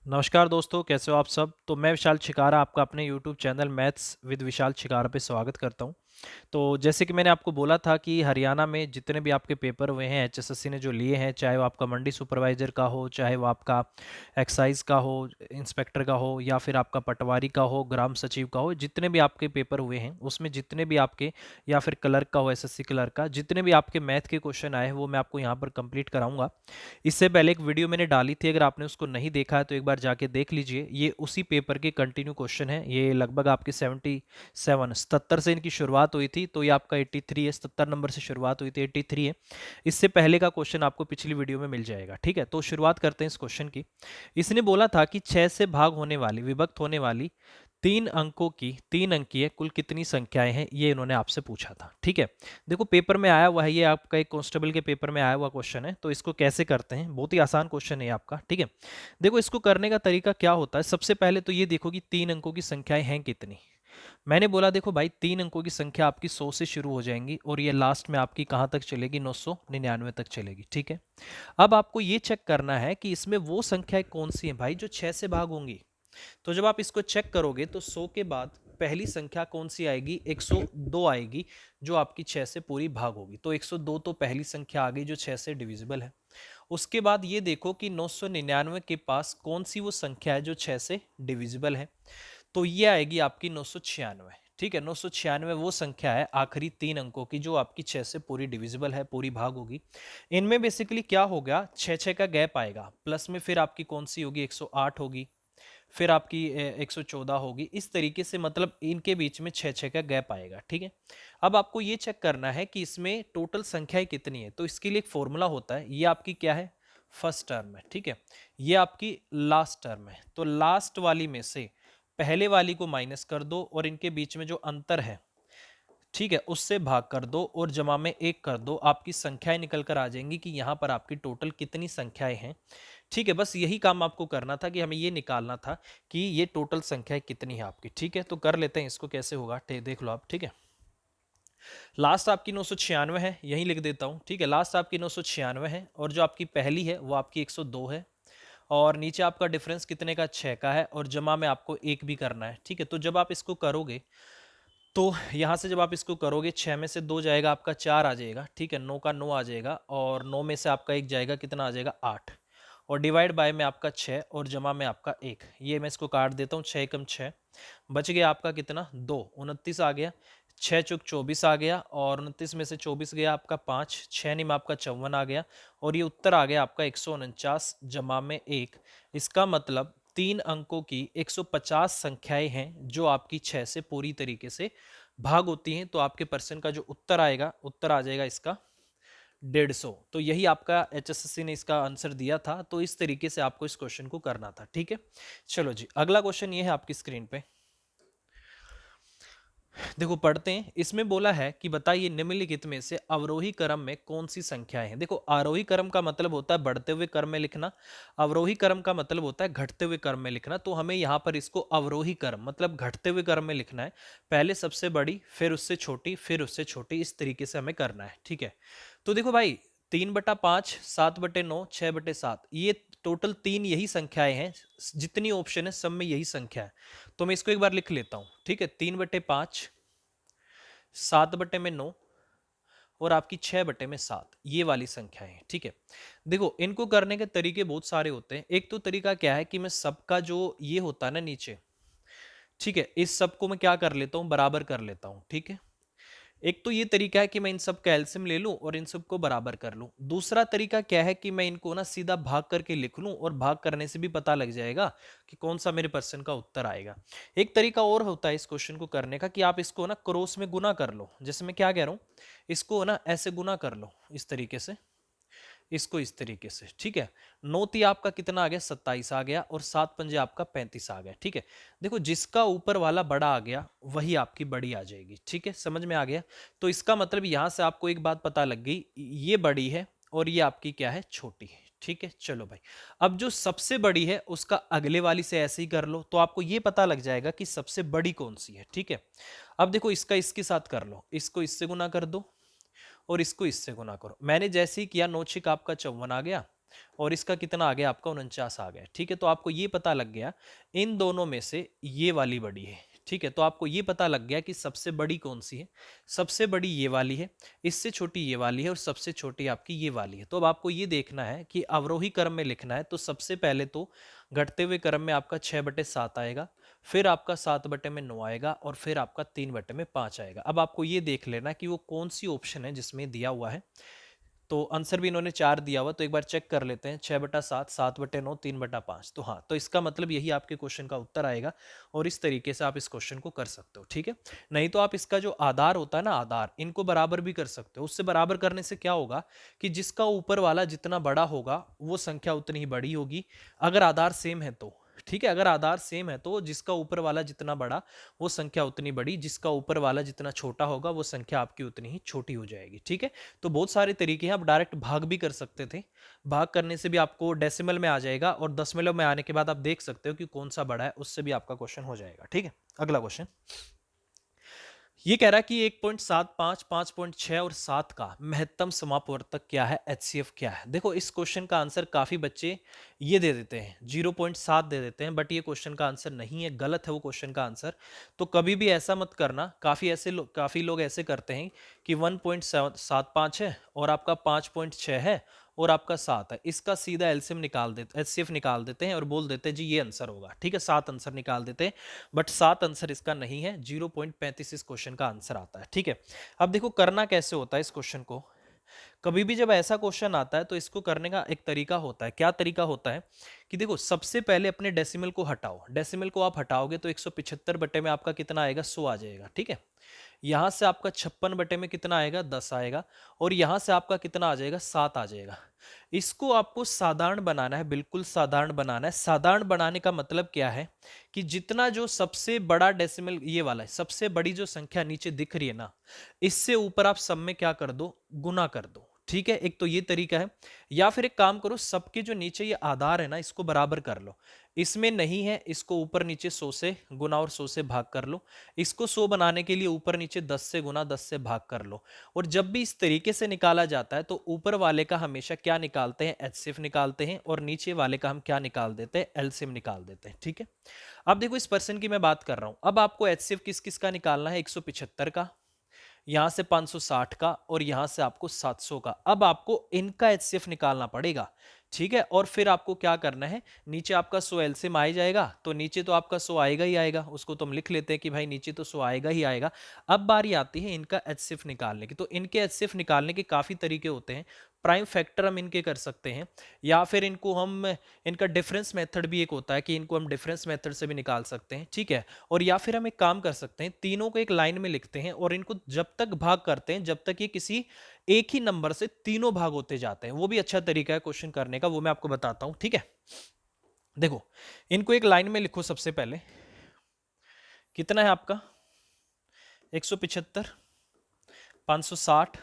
नमस्कार दोस्तों, कैसे हो आप सब। तो मैं विशाल छिकारा आपका अपने यूट्यूब चैनल मैथ्स विद विशाल छिकारा पे स्वागत करता हूं। तो जैसे कि मैंने आपको बोला था कि हरियाणा में जितने भी आपके पेपर हुए हैं एचएसएससी ने जो लिए हैं, चाहे वो आपका मंडी सुपरवाइजर का हो, चाहे वो आपका एक्साइज का हो, इंस्पेक्टर का हो, या फिर आपका पटवारी का हो, ग्राम सचिव का हो, जितने भी आपके पेपर हुए हैं उसमें जितने भी आपके, या फिर क्लर्क का हो, एसएससी क्लर्क का, जितने भी आपके मैथ के क्वेश्चन आए हैं वो मैं आपको यहाँ पर कंप्लीट कराऊंगा। इससे पहले एक वीडियो मैंने डाली थी, अगर आपने उसको नहीं देखा है तो एक बार जाके देख लीजिए। ये उसी पेपर के कंटिन्यू क्वेश्चन है। ये लगभग आपके 77 से इनकी शुरुआत हुई थी, तो ये आपका 83 है। 77 नंबर से शुरुआत हुई थी, 83 है। इससे पहले का क्वेश्चन आपको पिछली वीडियो में मिल जाएगा। ठीक है, तो शुरुआत करते हैं इस क्वेश्चन की। इसने बोला था कि 6 से भाग होने वाली, विभक्त होने वाली 3 अंकीय कुल कितनी संख्याएं हैं, ये इन्होंने आपसे पूछा था। ठीक है, देखो पेपर में आया हुआ है, ये आपका एक कांस्टेबल के पेपर में आया हुआ क्वेश्चन है। तो इसको कैसे करते हैं, बहुत ही आसान क्वेश्चन है आपका। ठीक है, देखो इसको करने का तरीका क्या होता है। सबसे पहले तो ये देखो कि 3 अंकों की संख्याएं हैं कितनी। मैंने बोला देखो भाई, 3 अंकों की संख्या आपकी 100 से शुरू हो जाएंगी और ये लास्ट में आपकी कहां तक चलेगी, 999 तक चलेगी। ठीक है, अब आपको ये चेक करना है कि इसमें वो संख्याएं कौन सी हैं भाई जो 6 से भाग होंगी। तो जब आप इसको चेक करोगे तो 100 के बाद पहली संख्या कौन सी आएगी, 102 आएगी, जो आपकी 6 से पूरी भाग होगी। तो 102 तो पहली संख्या आ गई जो 6 से डिविजिबल है। उसके बाद ये देखो कि 999 के पास कौन सी वो संख्या है जो 6 से डिविजिबल है। तो ये आएगी आपकी 996। ठीक है, 996 वो संख्या है आखिरी 3 अंकों की जो आपकी 6 से पूरी डिविजिबल है, पूरी भाग होगी। इनमें बेसिकली क्या होगा, 6 का गैप आएगा, प्लस में फिर आपकी कौन सी होगी, 108 होगी, फिर आपकी 114 होगी। इस तरीके से मतलब इनके बीच में 6 का गैप आएगा। ठीक है, अब आपको ये चेक करना है कि इसमें टोटल संख्याएं कितनी है। तो इसके लिए एक फॉर्मूला होता है, ये आपकी क्या है, फर्स्ट टर्म है। ठीक है, ये आपकी लास्ट टर्म है। तो लास्ट वाली में से पहले वाली को माइनस कर दो और इनके बीच में जो अंतर है, ठीक है, उससे भाग कर दो और जमा में 1 कर दो। आपकी संख्याएं निकल कर आ जाएंगी कि यहाँ पर आपकी टोटल कितनी संख्याएं हैं। ठीक है, बस यही काम आपको करना था कि हमें ये निकालना था कि ये टोटल संख्याएं कितनी है आपकी। ठीक है, तो कर लेते हैं इसको, कैसे होगा देख लो आप। ठीक है, लास्ट आपकी 996 है, यही लिख देता हूँ। ठीक है, लास्ट आपकी 996 है और जो आपकी पहली है वो आपकी 102 है। और नीचे आपका डिफरेंस कितने का, 6 का है, और जमा में आपको 1 भी करना है। ठीक है, तो जब आप इसको करोगे तो यहाँ से जब आप इसको करोगे, 6 में से 2 जाएगा आपका 4 आ जाएगा। ठीक है, 9 का 9 आ जाएगा, और 9 में से आपका 1 जाएगा, कितना आ जाएगा, 8। और डिवाइड बाय में आपका 6 और जमा में आपका 1। ये मैं इसको काट देता हूँ, 6 कम 6 बच गया आपका कितना, 2, 29 आ गया। 6 चुक 24 आ गया, और 29 में से 24 गया आपका 5, 6 निम आपका 54 आ गया, और ये उत्तर आ गया आपका 149 जमा में 1। इसका मतलब 3 अंकों की 150 संख्याएं हैं जो आपकी 6 से पूरी तरीके से भाग होती हैं। तो आपके पर्सन का जो उत्तर आएगा, उत्तर आ जाएगा इसका 150। तो यही आपका एचएसएससी ने इसका आंसर दिया था। तो इस तरीके से आपको इस क्वेश्चन को करना था। ठीक है, चलो जी, अगला क्वेश्चन ये है आपकी स्क्रीन पे। देखो पढ़ते हैं। इसमें बोला है कि बताइए निम्नलिखित में से अवरोही क्रम में कौन सी संख्याएं हैं। देखो आरोही क्रम का मतलब होता है बढ़ते हुए क्रम में लिखना, अवरोही क्रम का मतलब होता है घटते हुए क्रम में लिखना। तो हमें यहाँ पर इसको अवरोही क्रम मतलब घटते हुए क्रम में लिखना है। पहले सबसे बड़ी, फिर उससे छोटी, फिर उससे छोटी, इस तरीके से हमें करना है। ठीक है, तो देखो भाई, 3/5, 7/9, 6/7, ये टोटल 3 यही संख्याएं हैं। जितनी ऑप्शन है सब में यही संख्या है। तो मैं इसको एक बार लिख लेता हूं। ठीक है, 3/5, 7/9 और आपकी 6/7, ये वाली संख्या है। ठीक है, देखो इनको करने के तरीके बहुत सारे होते हैं। एक तो तरीका क्या है कि मैं सबका जो ये होता है ना नीचे, ठीक है, इस सब को मैं क्या कर लेता हूं, बराबर कर लेता हूं। ठीक है, एक तो ये तरीका है कि मैं इन सब का एलसीएम ले लूं और इन सब को बराबर कर लूं। दूसरा तरीका क्या है कि मैं इनको ना सीधा भाग करके लिख लूं, और भाग करने से भी पता लग जाएगा कि कौन सा मेरे पर्सन का उत्तर आएगा। एक तरीका और होता है इस क्वेश्चन को करने का कि आप इसको ना क्रॉस में गुना कर लो। जैसे मैं क्या कह रहा हूं, इसको ना ऐसे गुना कर लो, इस तरीके से, इसको इस तरीके से। ठीक है, 9 आपका कितना आ गया, 27 आ गया, और 7 पंजे आपका 35 आ गया। ठीक है, देखो जिसका ऊपर वाला बड़ा आ गया वही आपकी बड़ी आ जाएगी। ठीक है, समझ में आ गया। तो इसका मतलब यहां से आपको एक बात पता लग गई, ये बड़ी है और ये आपकी क्या है, छोटी है। ठीक है, चलो भाई, अब जो सबसे बड़ी है उसका अगले वाली से ऐसे ही कर लो, तो आपको ये पता लग जाएगा कि सबसे बड़ी कौन सी है। ठीक है, अब देखो इसका इसके साथ कर लो, इसको इससे गुना कर दो और इसको इससे गुना करो। मैंने जैसे ही किया, 9 6 आपका 54 आ गया, और इसका कितना आ गया आपका 49 आ गया। ठीक है, तो आपको ये पता लग गया इन दोनों में से ये वाली बड़ी है। ठीक है, तो आपको ये पता लग गया कि सबसे बड़ी कौन सी है। सबसे बड़ी ये वाली है, इससे छोटी ये वाली है और सबसे छोटी आपकी ये वाली है। तो अब आपको ये देखना है कि अवरोही क्रम में लिखना है। तो सबसे पहले तो घटते हुए क्रम में आपका 6/7 आएगा, फिर आपका 7/9 आएगा और फिर आपका 3/5 आएगा। अब आपको ये देख लेना कि वो कौन सी ऑप्शन है जिसमें दिया हुआ है। तो आंसर भी इन्होंने 4 दिया हुआ, तो एक बार चेक कर लेते हैं। 6/7, 7/9, 3/5। तो हाँ, तो इसका मतलब यही आपके क्वेश्चन का उत्तर आएगा और इस तरीके से आप इस क्वेश्चन को कर सकते हो। ठीक है, नहीं तो आप इसका जो आधार होता है ना, आधार, इनको बराबर भी कर सकते हो। उससे बराबर करने से क्या होगा कि जिसका ऊपर वाला जितना बड़ा होगा वो संख्या उतनी ही बड़ी होगी, अगर आधार सेम है तो। ठीक है, अगर आधार सेम है तो जिसका ऊपर वाला जितना बड़ा वो संख्या उतनी बड़ी, जिसका ऊपर वाला जितना छोटा होगा वो संख्या आपकी उतनी ही छोटी हो जाएगी। ठीक है, तो बहुत सारे तरीके हैं। आप डायरेक्ट भाग भी कर सकते थे, भाग करने से भी आपको डेसिमल में आ जाएगा और दशमलव में आने के बाद आप देख सकते हो कि कौन सा बड़ा है, उससे भी आपका क्वेश्चन हो जाएगा। ठीक है, अगला क्वेश्चन ये कह रहा है कि 1.75, 5.6 और 7 का महत्तम समापवर्तक क्या है, एचसीएफ क्या है। देखो इस क्वेश्चन का आंसर काफी बच्चे ये दे देते हैं, 0.7 दे देते हैं, बट ये क्वेश्चन का आंसर नहीं है, गलत है वो क्वेश्चन का आंसर। तो कभी भी ऐसा मत करना। काफी लोग ऐसे करते हैं कि 1.75 है और आपका 5.6 है और आपका 7 है, इसका सीधा एलसीएम निकाल देते, एचसीएफ निकाल देते हैं और बोल देते हैं जी ये आंसर होगा। ठीक है, 7 आंसर निकाल देते हैं, बट 7 आंसर इसका नहीं है, 0.35 इस क्वेश्चन का आंसर आता है। ठीक है, अब देखो करना कैसे होता है इस क्वेश्चन को। कभी भी जब ऐसा क्वेश्चन आता है तो इसको करने का एक तरीका होता है। क्या तरीका होता है कि देखो सबसे पहले अपने डेसिमल को हटाओ। डेसिमल को आप हटाओगे तो 175 बटे में आपका कितना आएगा, 100 आ जाएगा। ठीक है, यहां से आपका 56 बटे में कितना आएगा, 10 आएगा और यहां से आपका कितना आ जाएगा, 7 आ जाएगा। इसको आपको साधारण बनाना है, बिल्कुल साधारण बनाना है। साधारण बनाने का मतलब क्या है कि जितना जो सबसे बड़ा डेसिमल ये वाला है, सबसे बड़ी जो संख्या नीचे दिख रही है ना, इससे ऊपर आप सब में क्या कर दो, गुना कर दो। ठीक है, एक तो ये तरीका है। या फिर एक काम करो, सबके जो नीचे ये आधार है ना, इसको बराबर कर लो। इसमें नहीं है, इसको ऊपर नीचे 100 से गुना और 100 से भाग कर लो। इसको 100 बनाने के लिए ऊपर नीचे 10 से गुना, 10 से भाग कर लो। और जब भी इस तरीके से निकाला जाता है तो ऊपर वाले का हमेशा क्या निकालते हैं, एचसीएफ निकालते हैं, और नीचे वाले का हम क्या निकाल देते हैं, एलसीएम निकाल देते हैं। ठीक है, अब देखो इस पर्सन की मैं बात कर रहा हूं। अब आपको एचसीएफ किस किस का निकालना है, 175 का, यहां से 560 का और यहां से आपको 700 का। अब आपको इनका एचसीएफ निकालना पड़ेगा। ठीक है, और फिर आपको क्या करना है, नीचे आपका 100 एलसीएम आ ही जाएगा, तो नीचे तो आपका 100 आएगा ही आएगा, उसको तो हम लिख लेते हैं कि भाई नीचे तो 100 आएगा ही आएगा। अब बारी आती है इनका एचसीएफ निकालने की। तो इनके एचसीएफ निकालने के काफी तरीके होते हैं। प्राइम फैक्टर हम इनके कर सकते हैं, या फिर इनको हम, इनका डिफरेंस मेथड भी एक होता है कि इनको हम डिफरेंस मेथड से भी निकाल सकते हैं। ठीक है, और या फिर हम एक काम कर सकते हैं, तीनों को एक लाइन में लिखते हैं और इनको जब तक भाग करते हैं जब तक ये किसी एक ही नंबर से तीनों भाग होते जाते हैं। वो भी अच्छा तरीका है क्वेश्चन करने का, वो मैं आपको बताता हूं। ठीक है, देखो इनको एक लाइन में लिखो। सबसे पहले कितना है आपका, 175, 560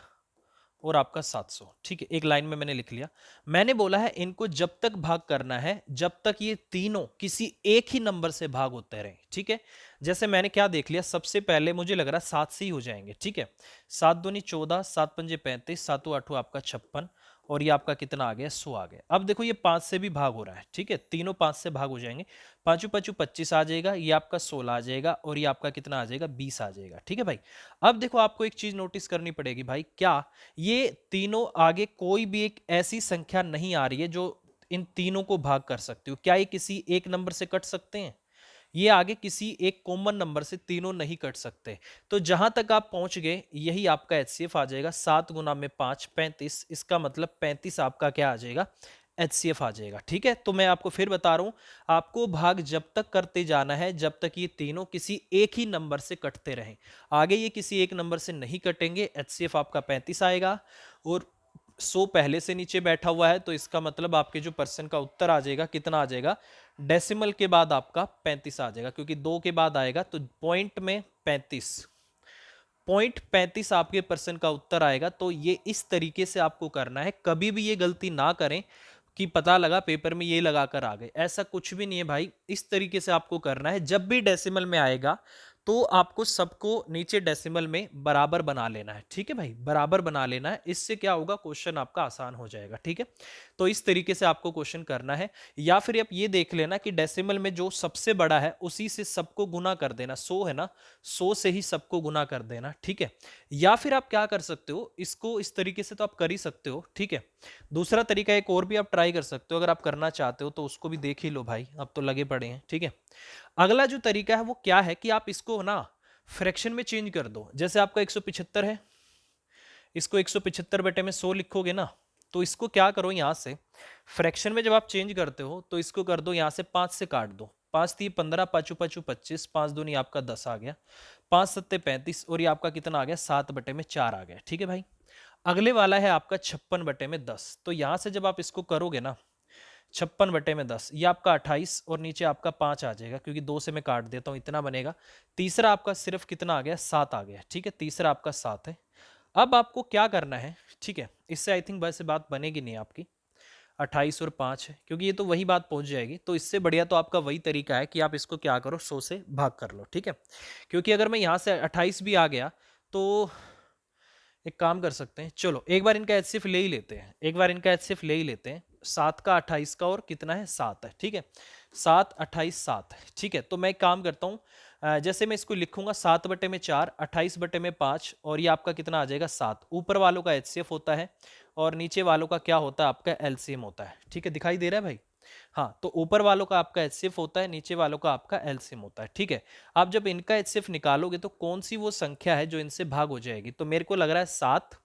और आपका 700। ठीक है, एक लाइन में मैंने लिख लिया। मैंने बोला है इनको जब तक भाग करना है जब तक ये तीनों किसी एक ही नंबर से भाग होते रहे। ठीक है, जैसे मैंने क्या देख लिया, सबसे पहले मुझे लग रहा है 7 से ही हो जाएंगे। ठीक है, 7 दूनी 14, 7 पंजे 35, 7 8 आपका 56 और ये आपका कितना आ गया, 100 आ गया। अब देखो ये 5 से भी भाग हो रहा है। ठीक है, तीनों 5 से भाग हो जाएंगे। 5 5 25 आ जाएगा, ये आपका 16 आ जाएगा और ये आपका कितना आ जाएगा, 20 आ जाएगा। ठीक है भाई, अब देखो आपको एक चीज नोटिस करनी पड़ेगी भाई, क्या ये तीनों आगे कोई भी एक ऐसी संख्या नहीं आ रही है जो इन तीनों को भाग कर सकती हो? क्या ये किसी एक नंबर से कट सकते हैं? ये आगे किसी एक कॉमन नंबर से तीनों नहीं कट सकते। तो जहां तक आप पहुंच गए यही आपका एचसीएफ आ जाएगा। 7 गुना में 5, 35, इसका मतलब 35 आपका क्या आ जाएगा, एचसीएफ आ जाएगा। ठीक है, तो मैं आपको फिर बता रहा हूं, आपको भाग जब तक करते जाना है जब तक ये तीनों किसी एक ही नंबर से कटते रहें। आगे ये किसी एक नंबर से नहीं कटेंगे, एचसीएफ आपका 35 आएगा और 100 पहले से नीचे बैठा हुआ है, तो इसका मतलब आपके जो पर्सन का उत्तर आ जाएगा कितना आ जाएगा, डेसिमल के बाद आपका 35 आ जाएगा, क्योंकि 2 के बाद आएगा तो पॉइंट में 35 आपके पर्सन का उत्तर आएगा। तो ये इस तरीके से आपको करना है। कभी भी ये गलती ना करें कि पता लगा पेपर में ये लगाकर आ गए, ऐसा कुछ भी नहीं है भाई। इस तरीके से आपको करना है, जब भी डेसिमल में आएगा तो आपको सबको नीचे डेसिमल में बराबर बना लेना है, ठीक है भाई, बराबर बना लेना है। इससे क्या होगा, क्वेश्चन आपका आसान हो जाएगा, ठीक है। तो इस तरीके से आपको क्वेश्चन करना है, या फिर आप ये देख लेना कि डेसिमल में जो सबसे बड़ा है उसी से सबको गुना कर देना। 100 है ना, 100 से ही सबको गुना कर देना, ठीक है। या फिर आप क्या कर सकते हो, इसको इस तरीके से तो आप कर ही सकते हो, ठीक है। दूसरा तरीका एक और भी आप ट्राई कर सकते हो, अगर आप करना चाहते हो तो उसको भी देख ही लो भाई, अब तो लगे पड़े हैं, ठीक है। अगला जो तरीका है वो क्या है कि आप इसको ना फ्रैक्शन में चेंज कर दो। जैसे आपका 175 है, इसको 175 बटे में 100 लिखोगे ना, तो इसको क्या करो, यहां से फ्रैक्शन में जब आप चेंज करते हो तो इसको कर दो यहां से 5 से काट दो। 5 3 15, पाँचू पाँचू 25, 5 दूनी आपका 10 आ गया, 5 सत्ते 35, और ये आपका कितना आ गया, 7 बटे में 4 आ गया, ठीक है भाई। अगले वाला है आपका 56 बटे में 10। तो यहां से जब आप इसको करोगे ना, 56 बटे में 10, ये आपका 28 और नीचे आपका 5 आ जाएगा, क्योंकि 2 से मैं काट देता हूं, इतना बनेगा। तीसरा आपका सिर्फ कितना आ गया, 7 आ गया, ठीक है, तीसरा आपका 7 है। अब आपको क्या करना है, ठीक है, इससे आई थिंक वैसे बात बनेगी नहीं आपकी, 28 और 5 है, क्योंकि ये तो वही बात पहुंच जाएगी। तो इससे बढ़िया तो आपका वही तरीका है कि आप इसको क्या करो, 100 से भाग कर लो, ठीक है। क्योंकि अगर मैं यहां से 28 भी आ गया तो एक काम कर सकते हैं, चलो एक बार इनका एचसीएफ ले ही लेते हैं, एक बार इनका एचसीएफ ले ही लेते हैं। 7 का 28 का और कितना है, 7 है, ठीक है। 7 28 7 है, ठीक है। तो मैं एक काम करता हूँ, जैसे मैं इसको लिखूंगा 7 बटे में 4, 28 बटे में 5, और ये आपका कितना आ जाएगा, 7। ऊपर वालों का एचसीएफ होता है और नीचे वालों का क्या होता है, आपका एलसीएम होता है, ठीक है। दिखाई दे रहा है भाई, हाँ। तो ऊपर वालों का आपका एचसीएफ होता है, नीचे वालों का आपका एलसीएम होता है, ठीक है। आप जब इनका एचसीएफ निकालोगे तो कौन सी वो संख्या है जो इनसे भाग हो जाएगी, तो मेरे को लग रहा है 7।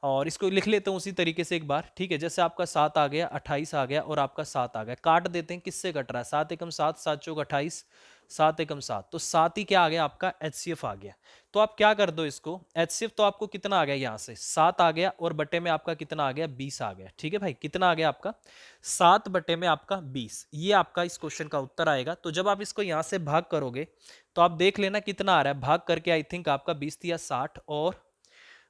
और इसको लिख लेते हैं उसी तरीके से एक बार, ठीक है। जैसे आपका 7 आ गया, 28 आ गया और आपका 7 आ गया, काट देते हैं, किससे कट रहा है, 7 एकम 7, 7 चौक 28, 7 एकम 7, तो 7 ही क्या आ गया, आपका एचसीएफ आ गया। तो आप क्या कर दो इसको, एचसीएफ तो आपको कितना आ गया, यहां से 7 आ गया और बटे में आपका कितना आ गया, 20 आ गया, ठीक है भाई। कितना आ गया आपका, 7 बटे में आपका 20, ये आपका इस क्वेश्चन का उत्तर आएगा। तो जब आप इसको यहां से भाग करोगे तो आप देख लेना कितना आ रहा है, भाग करके आई थिंक आपका 20 या 60 और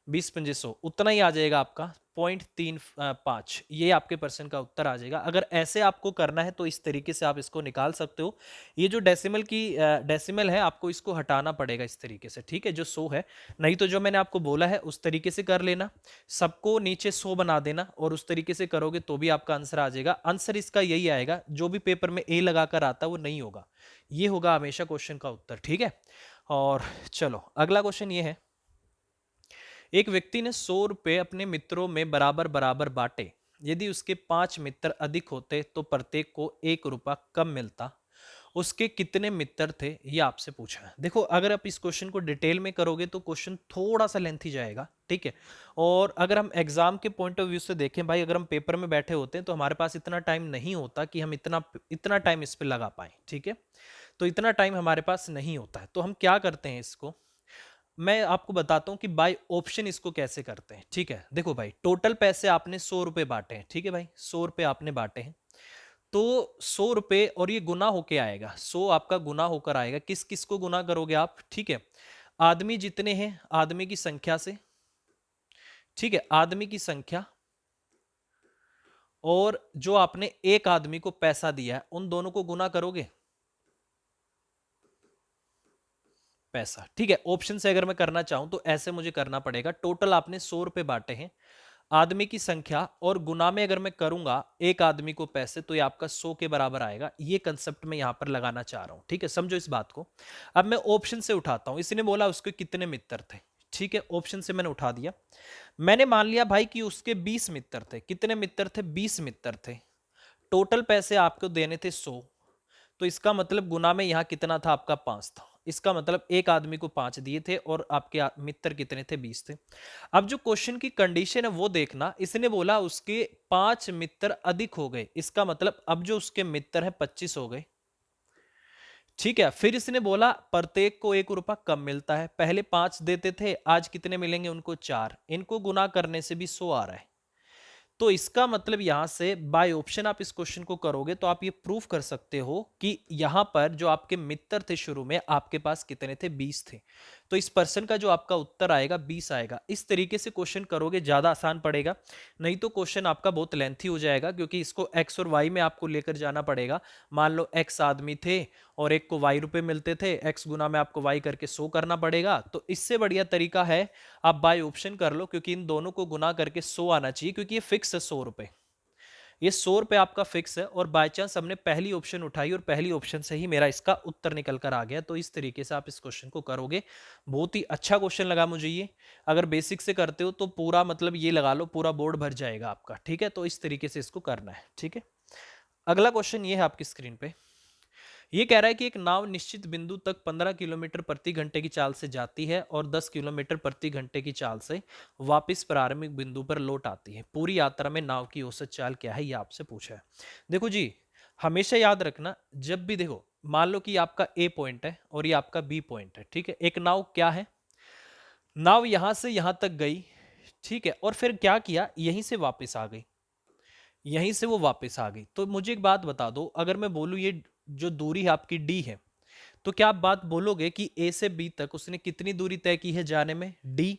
20 पंजे 100, उतना ही आ जाएगा आपका 0.35, ये आपके परसेंट का उत्तर आ जाएगा। अगर ऐसे आपको करना है तो इस तरीके से आप इसको निकाल सकते हो। ये जो डेसिमल की डेसिमल है, आपको इसको हटाना पड़ेगा इस तरीके से, ठीक है, जो 100 है। नहीं तो जो मैंने आपको बोला है उस तरीके से कर लेना, सबको नीचे 100 बना देना, और उस तरीके से करोगे तो भी आपका आंसर आ जाएगा। आंसर इसका यही आएगा, जो भी पेपर में ए लगाकर आता है वो नहीं होगा, ये होगा हमेशा क्वेश्चन का उत्तर, ठीक है। और चलो अगला क्वेश्चन ये है, एक व्यक्ति ने 100 रुपए अपने मित्रों में बराबर बराबर बांटे। यदि उसके 5 मित्र अधिक होते तो प्रत्येक को 1 रुपया कम मिलता। उसके कितने मित्र थे, ये आपसे पूछा है। देखो अगर आप इस क्वेश्चन को डिटेल में करोगे तो क्वेश्चन थोड़ा सा लेंथी जाएगा, ठीक है। और अगर हम एग्जाम के पॉइंट ऑफ व्यू से देखें भाई, अगर हम पेपर में बैठे होते हैं तो हमारे पास इतना टाइम नहीं होता कि हम इतना इतना टाइम इस पे लगा पाए, ठीक है। तो इतना टाइम हमारे पास नहीं होता है, तो हम क्या करते हैं, इसको मैं आपको बताता हूं कि बाय ऑप्शन इसको कैसे करते हैं, ठीक है। देखो भाई, टोटल पैसे आपने 100 रुपए बांटे हैं, ठीक है भाई, 100 रुपए आपने बांटे हैं। तो 100 रुपए और ये गुना होके आएगा, 100 आपका गुना होकर आएगा। किस किस को गुना करोगे आप, ठीक है, आदमी जितने हैं, आदमी की संख्या से, ठीक है, आदमी की संख्या, और जो आपने एक आदमी को पैसा दिया है उन दोनों को गुना करोगे, पैसा, ठीक है। ऑप्शन से अगर मैं करना चाहूं तो ऐसे मुझे करना पड़ेगा, टोटल आपने 100 रुपए बांटे हैं, आदमी की संख्या और गुना में अगर मैं करूंगा एक आदमी को पैसे, तो ये आपका 100 के बराबर आएगा। ये कंसेप्ट मैं यहां पर लगाना चाह रहा हूं, ठीक है, समझो इस बात को। अब मैं ऑप्शन से उठाता हूं, इसने बोला उसके कितने मित्र थे, ठीक है, ऑप्शन से मैंने उठा दिया। मैंने मान लिया भाई कि उसके 20 मित्र थे। कितने मित्र थे, 20 मित्र थे। टोटल पैसे आपको देने थे 100, तो इसका मतलब गुना में यहां कितना था, आपका 5 था। इसका मतलब एक आदमी को 5 दिए थे और आपके मित्र कितने थे, 20 थे। अब जो क्वेश्चन की कंडीशन है वो देखना, इसने बोला उसके 5 मित्र अधिक हो गए, इसका मतलब अब जो उसके मित्र है 25 हो गए, ठीक है। फिर इसने बोला प्रत्येक को 1 रुपया कम मिलता है, पहले 5 देते थे, आज कितने मिलेंगे उनको, 4। इनको गुना करने से भी 100 आ रहा है। तो इसका मतलब यहां से बाय ऑप्शन आप इस क्वेश्चन को करोगे तो आप ये प्रूफ कर सकते हो कि यहां पर जो आपके मित्र थे शुरू में, आपके पास कितने थे, 20 थे। तो इस पर्सन का जो आपका उत्तर आएगा 20 आएगा। इस तरीके से क्वेश्चन करोगे ज़्यादा आसान पड़ेगा, नहीं तो क्वेश्चन आपका बहुत लेंथी हो जाएगा, क्योंकि इसको एक्स और वाई में आपको लेकर जाना पड़ेगा। मान लो एक्स आदमी थे और एक को वाई रुपए मिलते थे, एक्स गुना में आपको वाई करके 100 करना पड़ेगा। तो इससे बढ़िया तरीका है आप बाय ऑप्शन कर लो, क्योंकि इन दोनों को गुना करके 100 आना चाहिए, क्योंकि ये फिक्स है 100 रुपए। ये 100 रुपए आपका फिक्स है, और बाय चांस हमने पहली ऑप्शन उठाई और पहली ऑप्शन से ही मेरा इसका उत्तर निकल कर आ गया। तो इस तरीके से आप इस क्वेश्चन को करोगे। बहुत ही अच्छा क्वेश्चन लगा मुझे ये। अगर बेसिक से करते हो तो पूरा मतलब ये लगा लो पूरा बोर्ड भर जाएगा आपका। ठीक है, तो इस तरीके से इसको करना है। ठीक है, अगला क्वेश्चन ये है आपकी स्क्रीन पे। ये कह रहा है कि एक नाव निश्चित बिंदु तक 15 किलोमीटर प्रति घंटे की चाल से जाती है और 10 किलोमीटर प्रति घंटे की चाल से वापस प्रारंभिक बिंदु पर लौट आती है। पूरी यात्रा में नाव की औसत चाल क्या है, ये आपसे पूछा है। देखो जी, हमेशा याद रखना, जब भी देखो मान लो कि आपका ए पॉइंट है और ये आपका बी पॉइंट है। ठीक है, एक नाव क्या है, नाव यहां से यहां तक गई। ठीक है, और फिर क्या किया, यहीं से वापस आ गई, यहीं से वो वापस आ गई। तो मुझे एक बात बता दो, अगर मैं बोलूं ये जो दूरी है आपकी डी है, तो क्या आप बात बोलोगे कि ए से बी तक उसने कितनी दूरी तय की है जाने में, डी,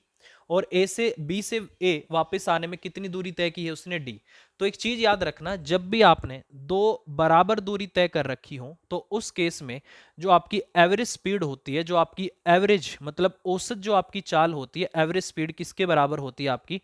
और ए से बी से ए वापस आने में कितनी दूरी तय की है उसने, डी। तो एक चीज याद रखना, जब भी आपने दो बराबर दूरी तय कर रखी हो तो उस केस में जो आपकी एवरेज स्पीड होती है, जो आपकी एवरेज मतलब औसत जो आपकी चाल होती है, एवरेज स्पीड किसके बराबर होती है आपकी,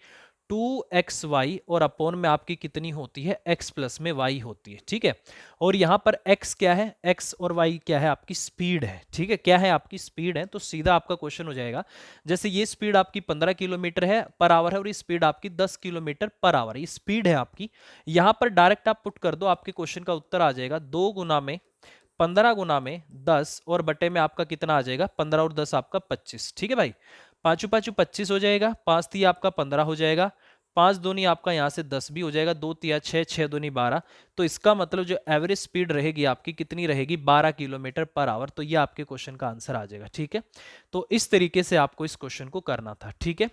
2xy, और अपोन में आपकी कितनी होती है, x प्लस में y होती है। ठीक है, और यहां पर x क्या है, x और y क्या है, आपकी स्पीड है। ठीक है, क्या है, आपकी स्पीड है। तो सीधा आपका क्वेश्चन हो जाएगा, जैसे ये स्पीड आपकी 15 किलोमीटर है पर आवर है और ये स्पीड आपकी 10 किलोमीटर पर आवर है, ये स्पीड है आपकी। यहां पर डायरेक्ट आप पुट कर दो, आपके क्वेश्चन का उत्तर आ जाएगा 2 गुना में 15 गुना में 10 और बटे में आपका कितना आ जाएगा, 15 और 10 आपका 25। ठीक है भाई, पांचू पांचू 25 हो जाएगा, 5 3 आपका 15 हो जाएगा, 5 दूनी आपका यहाँ से 10 भी हो जाएगा, 2 तिया 6, 6 दूनी 12। तो इसका मतलब जो एवरेज स्पीड रहेगी आपकी कितनी रहेगी, 12 किलोमीटर पर आवर। तो ये आपके क्वेश्चन का आंसर आ जाएगा। ठीक है, तो इस तरीके से आपको इस क्वेश्चन को करना था। ठीक है,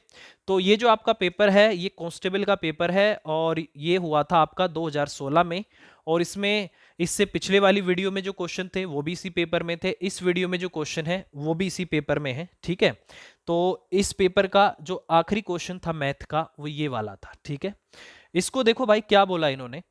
तो ये जो आपका पेपर है ये कांस्टेबल का पेपर है और ये हुआ था आपका 2016 में, और इसमें इससे पिछले वाली वीडियो में जो क्वेश्चन थे वो भी इसी पेपर में थे, इस वीडियो में जो क्वेश्चन है वो भी इसी पेपर में है। ठीक है, तो इस पेपर का जो आखिरी क्वेश्चन था मैथ का वो ये वाला था। ठीक है, इसको देखो भाई क्या बोला इन्होंने,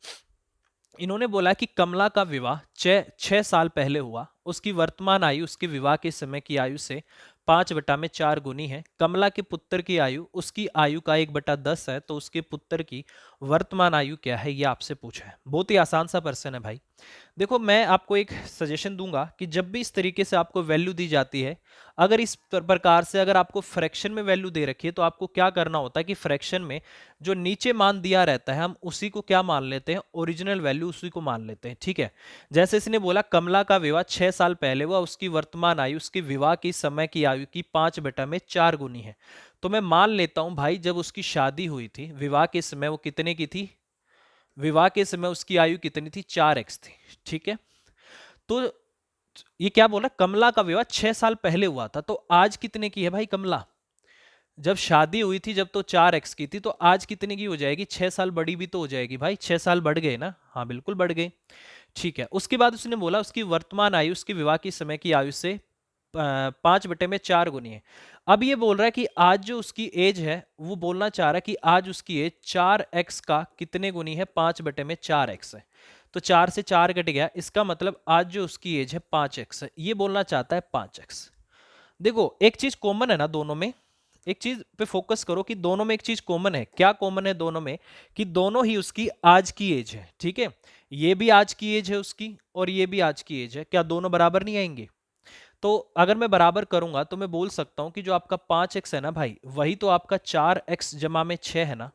इन्होंने बोला कि कमला का विवाह 6 साल पहले हुआ, उसकी वर्तमान आयु उसके विवाह के समय की आयु से 5/4 गुनी है। कमला के पुत्र की आयु उसकी आयु का 1/10 है, तो उसके पुत्र की वर्तमान आयु क्या है, ये आपसे पूछा है। बहुत ही आसान सा प्रश्न है भाई। देखो मैं आपको एक सजेशन दूंगा कि जब भी इस तरीके से आपको वैल्यू दी जाती है, अगर इस प्रकार से अगर आपको फ्रैक्शन में वैल्यू दे रखी है, तो आपको क्या करना होता है कि फ्रैक्शन में जो नीचे मान दिया रहता है हम उसी को क्या मान लेते हैं, ओरिजिनल वैल्यू उसी को मान लेते हैं। ठीक है, जैसे इसने बोला कमला का विवाह 6 साल पहले हुआ, उसकी वर्तमान आयु उसके विवाह की समय की आयु की 5/4 गुनी है। तो मैं मान लेता हूं भाई जब उसकी शादी हुई थी विवाह के समय वो कितने की थी, विवाह के समय उसकी आयु कितनी थी, 4x थी। ठीक है, तो ये क्या बोला, कमला का विवाह 6 साल पहले हुआ था, तो आज कितने की है भाई कमला, जब शादी हुई थी जब तो 4x की थी, तो आज कितने की हो जाएगी, 6 साल बड़ी भी तो हो जाएगी भाई, 6 साल बढ़ गए ना, हाँ बिल्कुल बढ़ गए। ठीक है, उसके बाद उसने बोला उसकी वर्तमान आयु उसके विवाह की समय की आयु से 5/4 गुनी है। अब ये बोल रहा है कि आज जो उसकी एज है वो बोलना चाह रहा है कि आज उसकी एज 4x का कितने गुनी है, 5/4x है। तो 4 से 4 कट गया, इसका मतलब आज जो उसकी एज है 5x है, ये बोलना चाहता है 5x। देखो एक चीज कॉमन है ना दोनों में, एक चीज पे फोकस करो कि दोनों में एक चीज कॉमन है। क्या कॉमन है दोनों में, कि दोनों ही उसकी आज की एज है। ठीक है, ये भी आज की एज है उसकी और ये भी आज की एज है, क्या दोनों बराबर नहीं आएंगे। तो अगर मैं बराबर करूंगा तो मैं बोल सकता हूं कि जो आपका 5x है ना भाई, वही तो आपका 4x जमा में 6 है ना,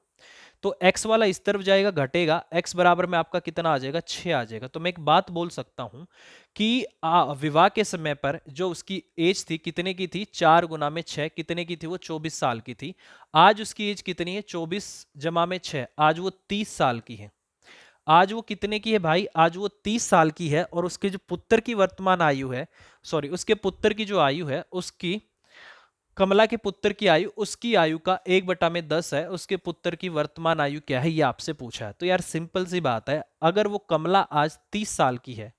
तो x वाला इस तरफ जाएगा घटेगा, x बराबर में आपका कितना आ जाएगा, 6 आ जाएगा। तो मैं एक बात बोल सकता हूं कि विवाह के समय पर जो उसकी एज थी कितने की थी, 4 गुना में 6 कितने की थी, वो 24 साल की थी। आज उसकी एज कितनी है, 24 जमा में 6, आज वो 30 साल की है। आज वो कितने की है भाई, आज वो 30 साल की है, और उसके जो पुत्र की वर्तमान आयु है, सॉरी उसके पुत्र की जो आयु है उसकी, कमला के पुत्र की आयु उसकी आयु का 1/10 है, उसके पुत्र की वर्तमान आयु क्या है ये आपसे पूछा है। तो यार सिंपल सी बात है, अगर वो कमला आज 30 साल की है,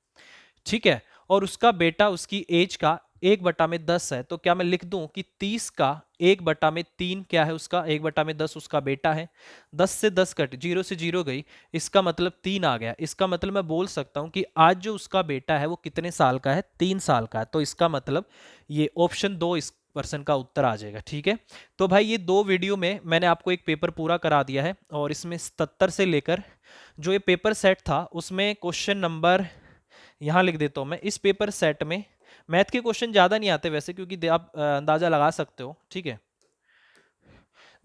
ठीक है, और उसका बेटा उसकी एज का 1/10 है, तो क्या मैं लिख दूं कि 30 का 1/3 क्या है, उसका 1/10 उसका बेटा है। 10 से 10 कट, 0 से 0 गई, इसका मतलब 3 आ गया। इसका मतलब मैं बोल सकता हूं कि आज जो उसका बेटा है वो कितने साल का है, 3 साल का है। तो इसका मतलब ये ऑप्शन 2 इस पर्सन का उत्तर आ जाएगा। ठीक है, तो भाई ये 2 वीडियो में मैंने आपको एक पेपर पूरा करा दिया है, और इसमें 77 से लेकर जो ये पेपर सेट था उसमें क्वेश्चन नंबर यहाँ लिख देता हूँ मैं। इस पेपर सेट में मैथ के क्वेश्चन ज़्यादा नहीं आते वैसे, क्योंकि आप अंदाज़ा लगा सकते हो। ठीक है,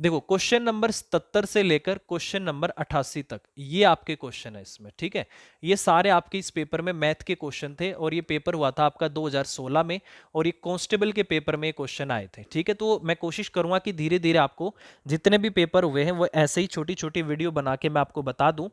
देखो क्वेश्चन नंबर 77 से लेकर क्वेश्चन नंबर 88 तक ये आपके क्वेश्चन है इसमें। ठीक है, ये सारे आपके इस पेपर में मैथ के क्वेश्चन थे, और ये पेपर हुआ था आपका 2016 में, और ये कांस्टेबल के पेपर में क्वेश्चन आए थे। ठीक है, तो मैं कोशिश करूंगा कि धीरे धीरे आपको जितने भी पेपर हुए हैं वो ऐसे ही छोटी छोटी वीडियो बना के मैं आपको बता दूं।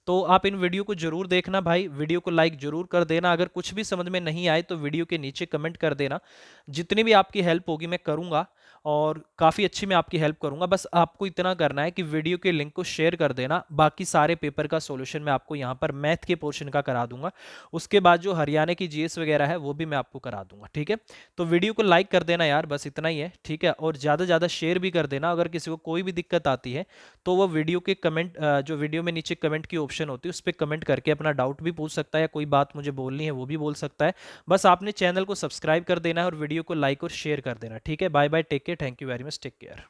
तो आप इन वीडियो को जरूर देखना भाई, वीडियो को लाइक जरूर कर देना। अगर कुछ भी समझ में नहीं आए तो वीडियो के नीचे कमेंट कर देना, जितनी भी आपकी हेल्प होगी मैं करूंगा, और काफ़ी अच्छी मैं आपकी हेल्प करूंगा। बस आपको इतना करना है कि वीडियो के लिंक को शेयर कर देना। बाकी सारे पेपर का सॉल्यूशन मैं आपको यहाँ पर मैथ के पोर्शन का करा दूंगा, उसके बाद जो हरियाणा की जीएस वगैरह है वो भी मैं आपको करा दूंगा। ठीक है, तो वीडियो को लाइक कर देना यार, बस इतना ही है। ठीक है, और ज़्यादा से ज़्यादा शेयर भी कर देना। अगर किसी को कोई भी दिक्कत आती है तो वो वीडियो के कमेंट, जो वीडियो में नीचे कमेंट की ऑप्शन होती है उस पर कमेंट करके अपना डाउट भी पूछ सकता है, या कोई बात मुझे बोलनी है वो भी बोल सकता है। बस आपने चैनल को सब्सक्राइब कर देना है और वीडियो को लाइक और शेयर कर देना। ठीक है, bye bye, take care, thank you very much, take care.